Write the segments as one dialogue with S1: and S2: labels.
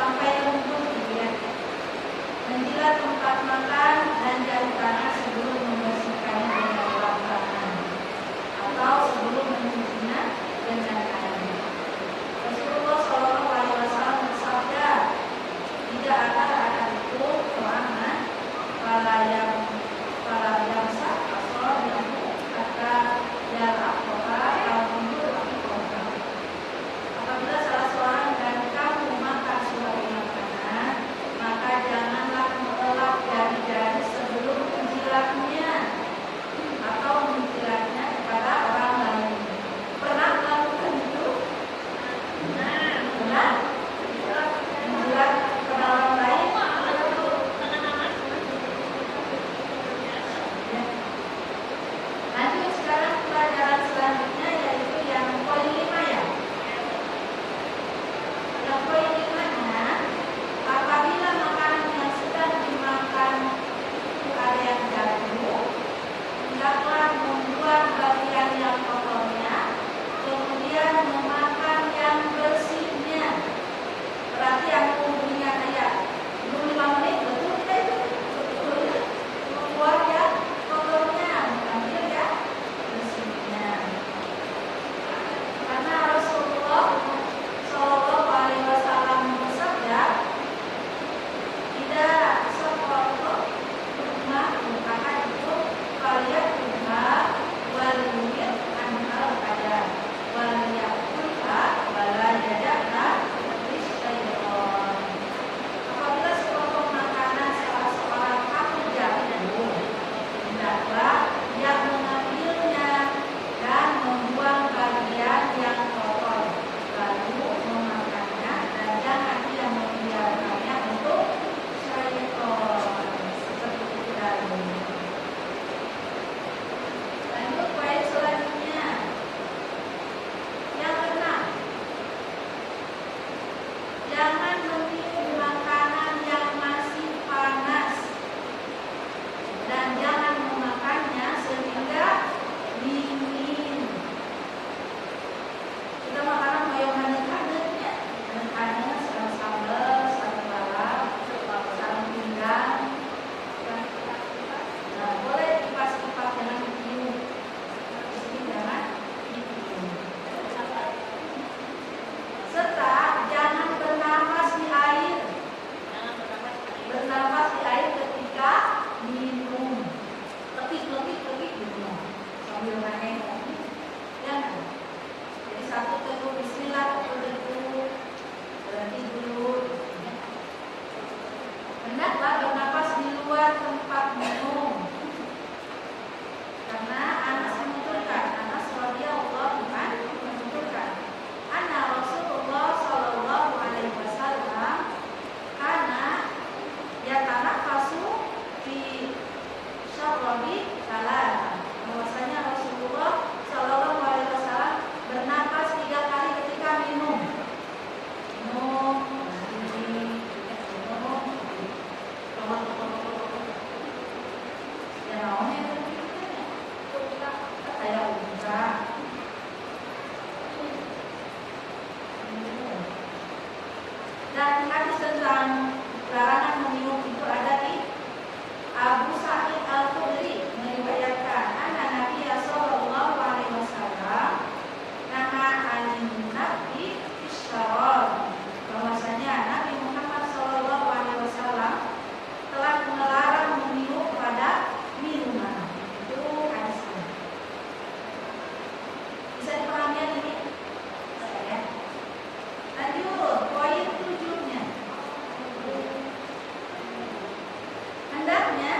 S1: sampai lembut gitu ya. Menjilat tempat makan dan jari tangan sebelum membersihkannya dengan lap tangan atau sebelum mencucinya dengan air. Rasulullah Shallallahu Alaihi Wasallam bersabda, tidak akan itu doa para yang sah asal yang kata jarak kota kalau mundur kota. Apabila salah seorang dari kamu makan suatu makanan, maka janganlah mengelak jari-jari sebelum menjilatnya atau menjilatnya kepada orang lain. Pernah melakukan itu? Pernah? Menjilat kepada orang lain? Lanjut sekarang pelajaran selanjutnya yaitu yang poin 5 ya. Yang poin 5-nya, apabila makanan yang sedang dimakan itu ada yang jatuh, hendaklah membuang bagian yang kotornya, kemudian memakan yang bersihnya. Berarti yang umumnya kayak belum 5 menit betul tidak itu? Betul ya. Membuang yang kotornya, mengambil yang bersihnya. Karena Rasulullah Shallallahu Alaihi Wasallam bersabda, tidak sekotor rumah maka itu kalian juga waliyat anhal ada waliyat juga walayadaklah isyaiton. Apabila sekelompok makanan salah seorang kamu jatuh, hendaklah yang mengambilnya dan membuang bagian yang kotor, lalu memakannya, dan jangan dia membiarkannya untuk syaiton. Seperti itu tadi. Lanjut poin selanjutnya. Yang keenam, jangan meminum makanan yang masih panas dan jangan memakannya sehingga dingin. Kita makanan mayonan hangatnya, hangat sareng sambal, sareng lalap, sareng pinggang. Nah, boleh kipas-kipas jangan ditiup. Di sini jangan ditiup. Serta jangan bernapas di air. Bernapas di air ketika minum. Lekik minum. Sambil main. Jangan. Jadi satu teguh bismillah, teguh berhenti dulu. Hendaklah bernapas di luar tempat minum. Karena Anas menuturkan, Anas radhiyallahu anhu menuturkan, anna Rasulullah Shallallahu Alaihi Wasallam karena yatanafasu fi syarrabi salat. Bahwasanya Rasulullah Shallallahu Alaihi Wasallam bernapas 3 kali ketika minum. Minum. Ya naonnya kayak unta. Dan hadis tentang larangan meminum itu ada di Abu Sa'id Al-Khudri meriwayatkan anna Nabi sallallahu alaihi wasallam naha anin nabi isyarab, bahwasanya Nabi Muhammad sallallahu alaihi wasallam telah melarang meminum pada minuman. Itu hadisnya. Bisa dipahami ini? Ya. Lanjut poin 7-nya. Hendaknya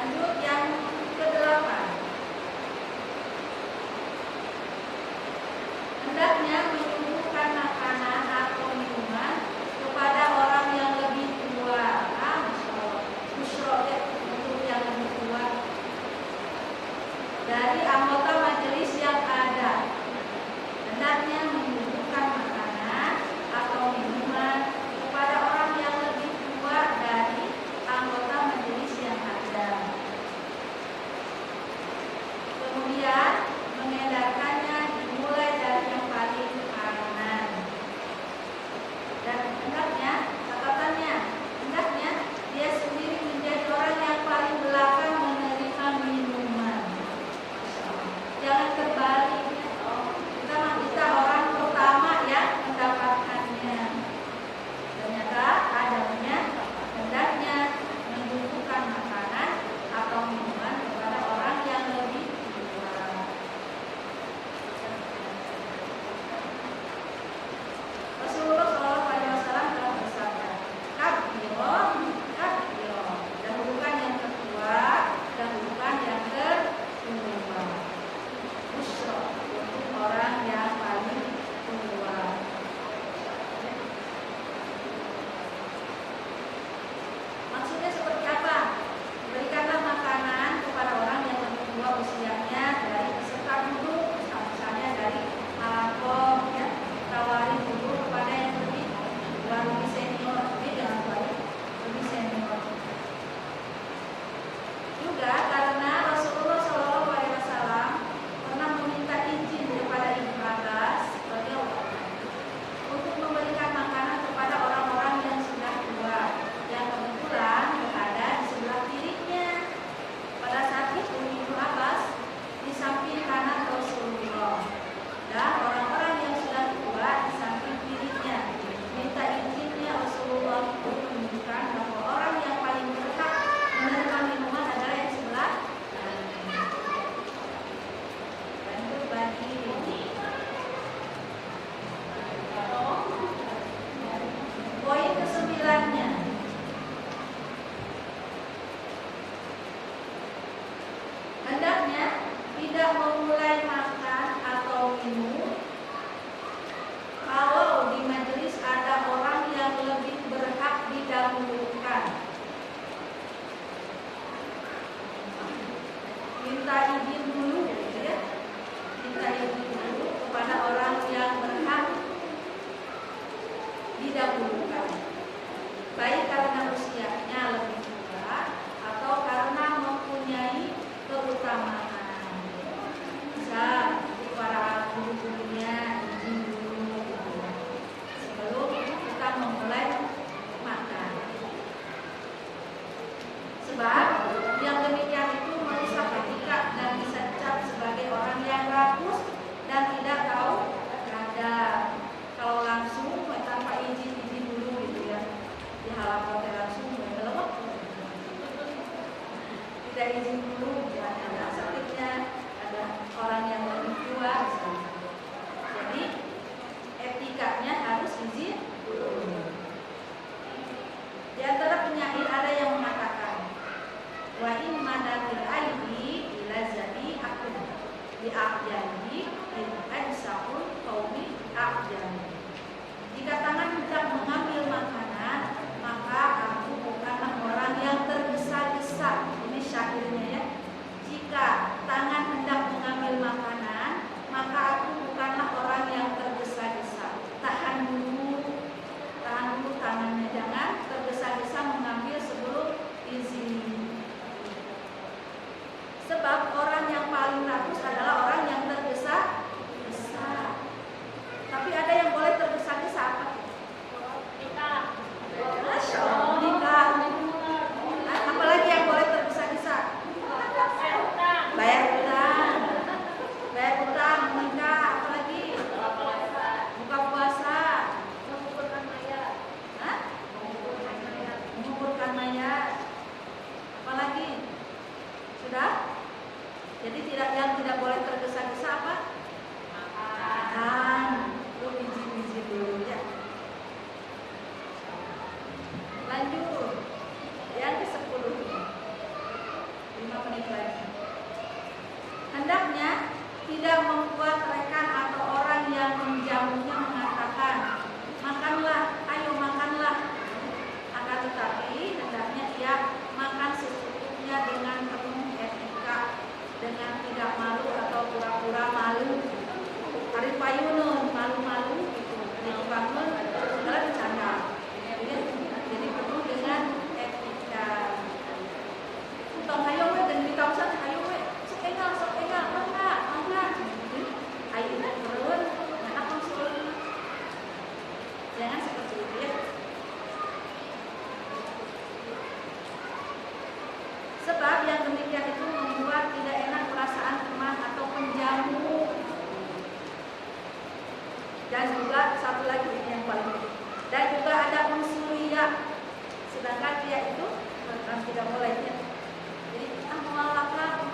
S1: Lanjut yang ke-8. Hendaknya menyuguhkan makanan atau minuman kepada orang yang lebih tua. Masya Allah. Busyra ya, untuk yang lebih tua dari anggota majelis yang ada. Hendaknya menyuguhkan makanan atau minuman kepada orang yang lebih tua dari anggota majelis yang ada. Kemudian mengedarkannya dimulai dari yang paling kanan. Dan hendaknya, catatannya, hendaknya dia sendiri menjadi orang yang paling belakang menerima minuman. Jangan terbalik. Kita orang pertama yang mendapatkannya. Ternyata adanya hendaknya menyuguhkan makanan atau minuman kepada orang yang lebih tua. Rasulullah SAW telah bersabda, kabiro, dahulukan yang tertua, dahulukan yang tertua. Busyra untuk orang yang paling tua. Maksudnya seperti apa? Berikanlah makanan kepada orang yang lebih tua usianya dari peserta duduk, misalnya dari malakom, ya, tawari dulu kepada yang lebih tua, lebih senior, jangan baik, lebih senior. Juga karena Rasulullah SAW pernah meminta izin kepada Ibnu Abbas untuk memberikan makanan kepada orang-orang yang sudah tua, yang kebetulan berada di sebelah kirinya. Pada saat itu Ibnu Abbas di samping kanan Rasulullah dan orang-orang yang sudah tua di samping kirinya. Minta izinnya Rasulullah itu menunjukkan bahwa orang yang paling berhak menerima minuman adalah yang sebelah kanan. Lanjut bagi poin ke-9-nya. Hendaknya tidak memulai makan atau minum kalau di majelis ada orang yang lebih berhak didahulukan. Minta izin dulu, ya. Minta izin dulu kepada orang yang berhak didahulukan, baik karena usianya lebih tua atau karena mempunyai keutamaan. Bisa para guru-gurunya izin dulu sebelum kita memulai makan. Sebab yang demikian itu merusak etika dan bisa dicap sebagai orang yang rakus dan tidak tahu adab. Kalau langsung tanpa izin dulu gitu ya, di halaman langsung belum, tidak izin dulu, ya, ada sakitnya, ada orang yang lebih tua misalnya. Jadi etikanya harus izin dulu. Di antara penyair ada yang mengatakan, wa in madatil aidi ila zadi akun di aqjali in ajsaul qaumi aqjali. Jika tangan hendak mengambil makanan, maka aku bukanlah orang yang tergesa-gesa. Ini syairnya ya. Jika tangan hendak mengambil makanan, maka aku bukanlah orang yang tergesa-gesa. Tahan dulu tangannya, jangan tergesa-gesa mengambil sebelum izin. Sebab orang yang paling rakus adalah orang yang tergesa-gesa. Tapi ada yang boleh tergesa-gesa apa? Nikah. Masya Allah, nikah. Apalagi yang boleh tergesa-gesa? Bayar utang. Bayar utang, menikah, apalagi? Buka puasa. Menguburkan mayat. Menguburkan mayat. Apalagi? Sudah? Jadi yang tidak boleh tergesa-gesa apa? Makan. Lu izin dulu ya. Lanjut yang ke-10. 5 menit lagi. Hendaknya tidak membuat rekan atau orang yang menjamunya mengatakan, makanlah, ayo makanlah. Akan tetapi hendaknya ia makan secukupnya dengan penuh etika, dengan tidak malu atau pura-pura malu. Hari payunun malu-malu gitu. Jadi bangun segala bercanda. Jadi penuh dengan etika. Tong hayo we dan ditausan hayo we. Sok engal, mangga. Ayeuna turun, anak konsul. Jangan seperti itu ya. Sebab yang demikian itu membuat tidak enak perasaan teman atau penjamu. Dan juga satu lagi ini yang paling penting. Dan juga ada unsur ria. Sedangkan ria itu tidak boleh ya. Jadi mau laka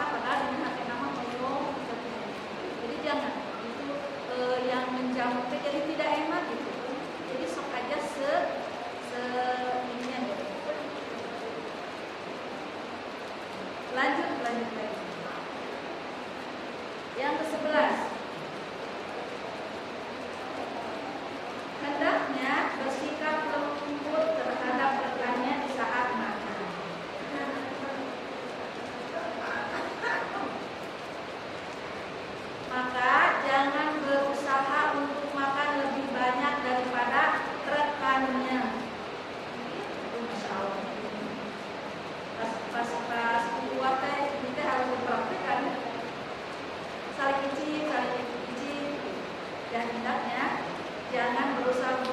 S1: padahal ini hati nama mau. Jadi jangan itu yang menjamu jadi tidak enak gitu. Jadi sok aja ininya gitu. Lanjut lagi. Yang ke-11. Hendaknya bersikap lembut terhadap rekannya di saat makan. Maka jangan berusaha untuk makan lebih banyak daripada rekannya. Itu Masya Allah. Pas keluar ini harus dipraktikkan. Saling icip. Dan hendaknya jangan berusaha